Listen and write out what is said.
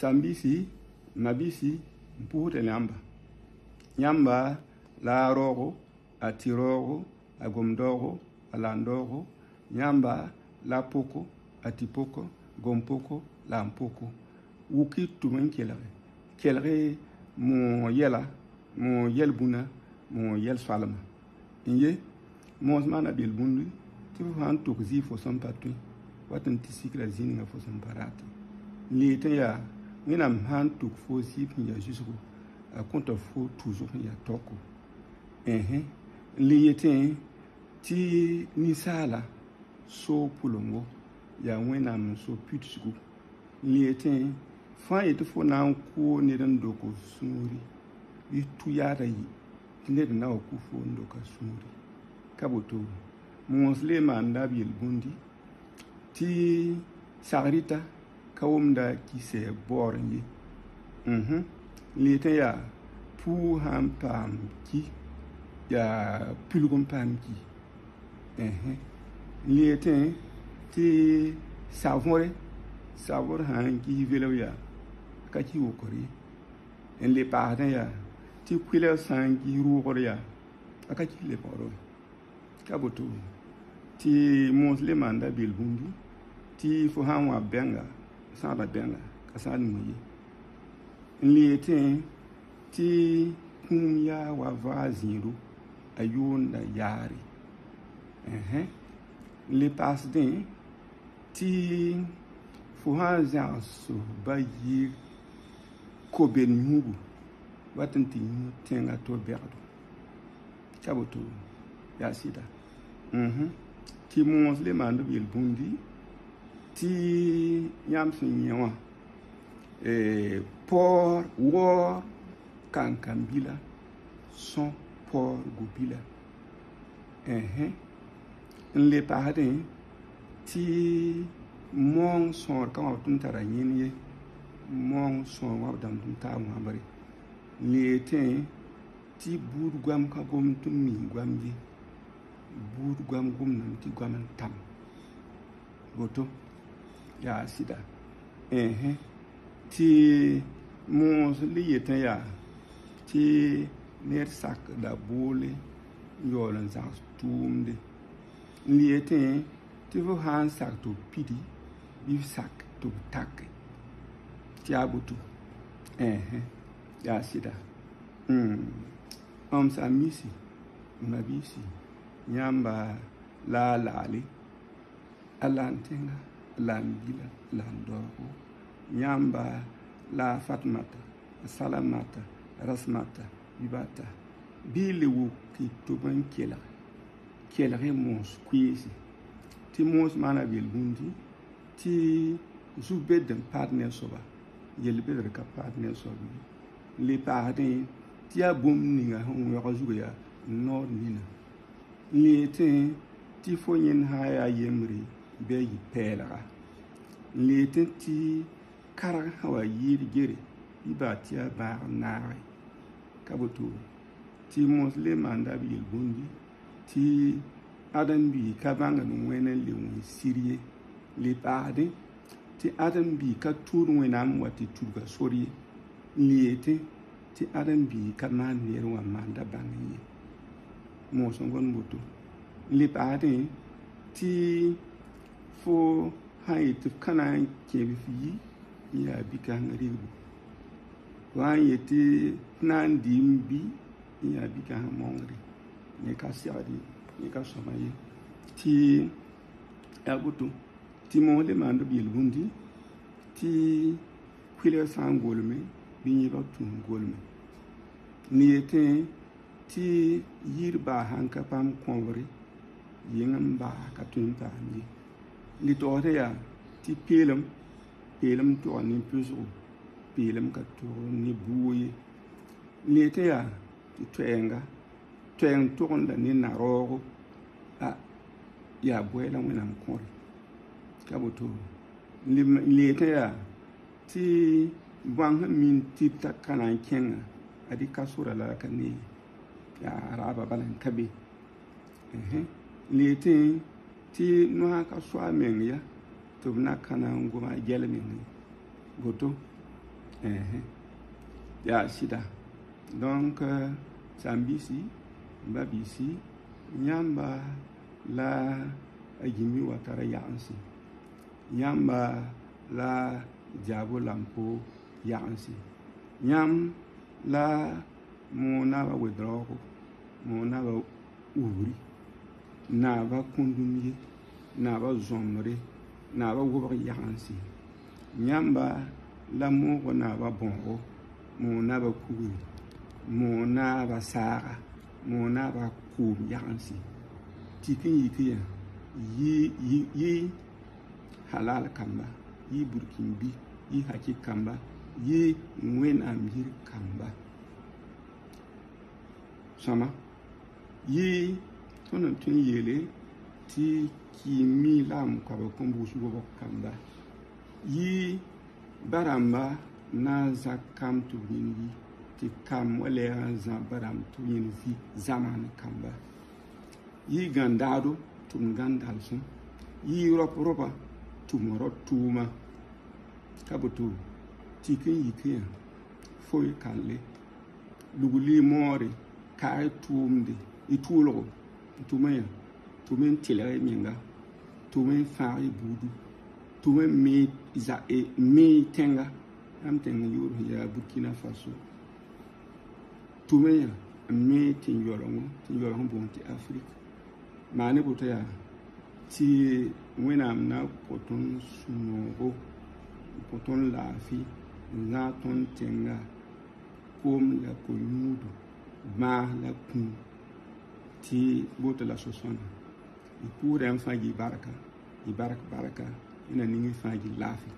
Sambisi, mabisi, mpute nyamba. Nyamba, la rogo, atirogo, agomdogo, alandoro. Nyamba, la poko, atipoko, gompoko, lampoko. Wuki tumen kelere. Kelere mon yela, mon yel buna, mon yel salama. Inye, mon mana bil bundu, tu vas en toxi fo son patui. Wat un tisikla zin fo son parate. L'était ya, n'am han tuk fo sip ya jusqu'au. A compte fo toujours ya toko. L'était ti ni sala so pulongo ya wenam so putsugu. L'était fa et fo na ko ne dan doko suri. Bi tuyara yi. Tined na ku fo ndoka suri. Kaboto. Monsle manda bil bundi. Ti sagrita kawumda ki se bornye. L'était ya pour ham pam ki ya pulgum pam ki. L'était ti savore han ki velo ya kaki wokori. En le pardon ya ti kwile san ki ruwor ya akaki le poro. Kaboto ti monsle manda bil bundi. Ti fo han wa benga saba benga kasan muyi l'était ti kum ya wa vaziru ayunda yari le pasden ti fo han za so bayi ko ben mugu watanti tenga to berdo kaboto ya sida ti monsle manda bil bundi. Ti yam sun yawa por war kankambila son por gubila le pardon ti mon son kan tun taranyin ye mon son wa dam tun ta mo bari le tin ti bur gwam ka gom tun mi gwam ye bur gwam gom nam ti gwam tam goto ya sida ti mons li yeten ya ti ner sak da bole yolan sa tumde li yeten ti vo han sak to pidi bi sak to tak ti abutu ya sida sa misi mabisi nyamba la lali alantenga lambila landoro nyamba la fatmata salamata rasmata bibata bile wo ki to ban kela mons kwisi ti mons mana bil bundi ti zubedem partner soba yelbe ka partner soba le pardon ti abum ninga hon yo zuya no nina l'était ti fonyen haya yemri be yi pela l'était ti kara hawa yiri gere ibati ba nare kaboto ti monsle manda bil bundi ti adam bi kabanga no wenen le won sirie le pade ti adam bi ka tur wenam wati turga sori l'était ti adam bi ka man yer wa manda bangi mo songon boto le pade ti fo hayt kana ke fi ya bikan ribu wa yeti nan dimbi ya bikan mongri ne ka siadi ne ka somaye ti abutu ti mo le mando bil bundi ti kwile sangolme binyi ba tun golme ni ete ti yirba hanka pam konvri yingam ba ka tun ta ni li tore ya ti pelem to ni puso pelem ka to ni buye li ete ya ti twenga to onda ni naroro a ya buela wenam kon kaboto li ete ya ti bang min ti ta kana kenga adi kasura la kani ya araba balan kabe lete ti noa ka swa men ya to na kana ngoma gelmin goto ya sida donc sambisi babisi nyamba la ajimi watara yansi nyamba la diabo lampo yansi nyam la mona ba wedroko mona ba uri na ba kundumye na ba zomre na ba wobar yansi nyamba la mo na ba bongo mona ba kuri mona ba sara mona ba kum yansi tikin yikiya yi halal kamba yi burkimbi yi haki kamba yi ngwen amir kamba sama yi tonon tun yele ti kimi lam kwa ba kombu sugo kamba yi baramba na zakam tu bingi ti kam wale za baram tu yinzi zaman kamba yi gandado tum gandalsun yi ropa tumoro tuma kabutu tikin yikiya foi kalle luguli more kai tumde itulo tumaya tumen tilare minga tumen fari budu tumen me za e me tenga am tenga yoro ya Burkina Faso tumaya me tin yoro bonti Afrique mane botaya ti wenam na poton sunogo poton lafi na ton tenga kom la konyudu ma la kun ti bota la sosona i pour en fagi baraka ina ningi fagi lafi